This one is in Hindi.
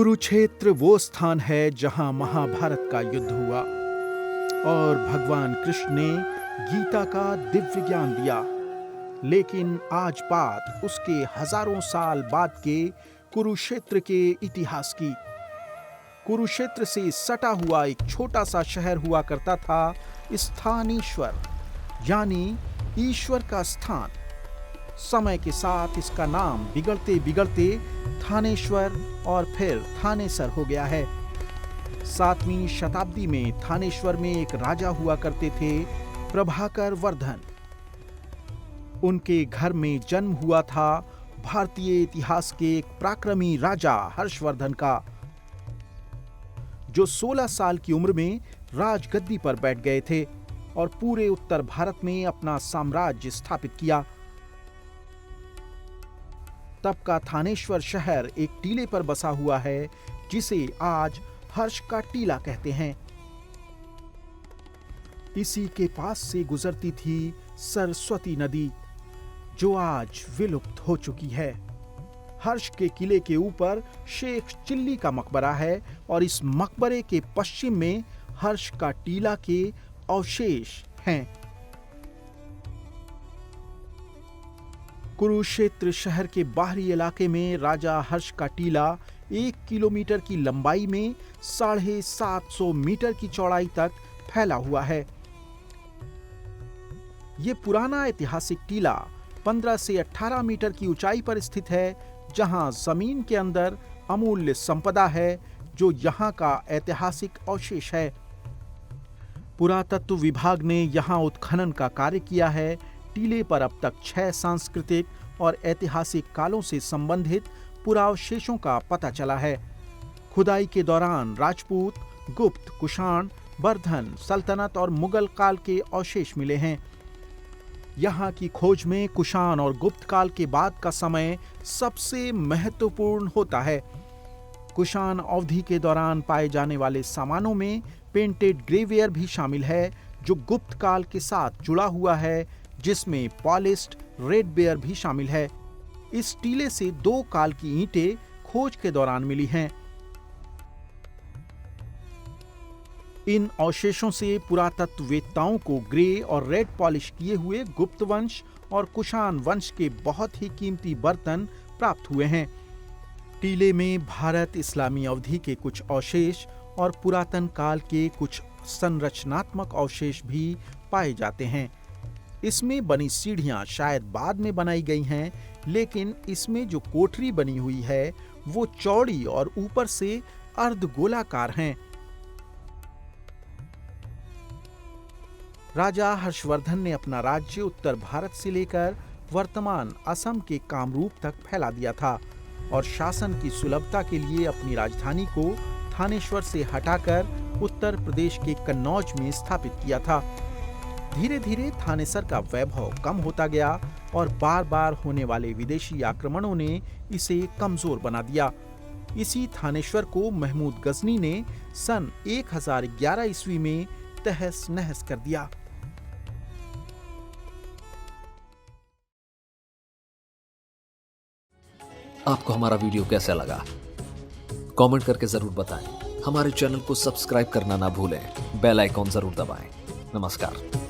कुरुक्षेत्र वो स्थान है जहां महाभारत का युद्ध हुआ और भगवान कृष्ण ने गीता का दिव्य ज्ञान दिया। लेकिन आज बात उसके हजारों साल बाद के कुरुक्षेत्र के इतिहास की। कुरुक्षेत्र से सटा हुआ एक छोटा सा शहर हुआ करता था स्थानीश्वर, यानी ईश्वर का स्थान। समय के साथ इसका नाम बिगड़ते बिगड़ते थानेश्वर और फिर थानेसर हो गया है। 7वीं शताब्दी में थानेश्वर में एक राजा हुआ करते थे, प्रभाकर वर्धन। उनके घर में जन्म हुआ था भारतीय इतिहास के एक पराक्रमी राजा हर्षवर्धन का, जो 16 साल की उम्र में राजगद्दी पर बैठ गए थे और पूरे उत्तर भारत में अपना साम्राज्य स्थापित किया। तब का थानेश्वर शहर एक टीले पर बसा हुआ है, जिसे आज हर्ष का टीला कहते हैं। इसी के पास से गुजरती थी सरस्वती नदी, जो आज विलुप्त हो चुकी है। हर्ष के किले के ऊपर शेख चिल्ली का मकबरा है और इस मकबरे के पश्चिम में हर्ष का टीला के अवशेष हैं। कुरुक्षेत्र शहर के बाहरी इलाके में राजा हर्ष का टीला 1 किलोमीटर की लंबाई में 750 मीटर की चौड़ाई तक फैला हुआ है। यह पुराना ऐतिहासिक टीला 15 से 18 मीटर की ऊंचाई पर स्थित है, जहां जमीन के अंदर अमूल्य संपदा है, जो यहां का ऐतिहासिक अवशेष है। पुरातत्व विभाग ने यहां उत्खनन का कार्य किया है। टीले पर अब तक 6 सांस्कृतिक और ऐतिहासिक कालों से संबंधित पुरावशेषों का पता चला है। खुदाई के दौरान राजपूत, गुप्त, कुषाण, वर्धन सल्तनत और मुगल काल के अवशेष मिले हैं। यहाँ की खोज में कुषाण और गुप्त काल के बाद का समय सबसे महत्वपूर्ण होता है। कुषाण अवधि के दौरान पाए जाने वाले सामानों में पेंटेड ग्रेवियर भी शामिल है, जो गुप्त काल के साथ जुड़ा हुआ है, जिसमें पॉलिश्ड रेड बेयर भी शामिल है। इस टीले से 2 काल की ईंटें खोज के दौरान मिली हैं। इन अवशेषों से पुरातत्ववेत्ताओं को ग्रे और रेड पॉलिश किए हुए गुप्त वंश और कुषाण वंश के बहुत ही कीमती बर्तन प्राप्त हुए हैं। टीले में भारत इस्लामी अवधि के कुछ अवशेष और पुरातन काल के कुछ संरचनात्मक अवशेष भी पाए जाते हैं। इसमें बनी सीढ़ियां शायद बाद में बनाई गई हैं, लेकिन इसमें जो कोठरी बनी हुई है वो चौड़ी और ऊपर से अर्धगोलाकार हैं। राजा हर्षवर्धन ने अपना राज्य उत्तर भारत से लेकर वर्तमान असम के कामरूप तक फैला दिया था और शासन की सुलभता के लिए अपनी राजधानी को थानेश्वर से हटाकर उत्तर प्रदेश के कन्नौज में स्थापित किया था। धीरे धीरे थानेसर का वैभव कम होता गया और बार बार होने वाले विदेशी आक्रमणों ने इसे कमजोर बना दिया। इसी थानेश्वर को महमूद गजनी ने सन 1011 ईस्वी में तहस नहस कर दिया। आपको हमारा वीडियो कैसा लगा? कमेंट करके जरूर बताएं। हमारे चैनल को सब्सक्राइब करना ना भूलें। बेल आइकॉन जरूर दबाएं। नमस्कार।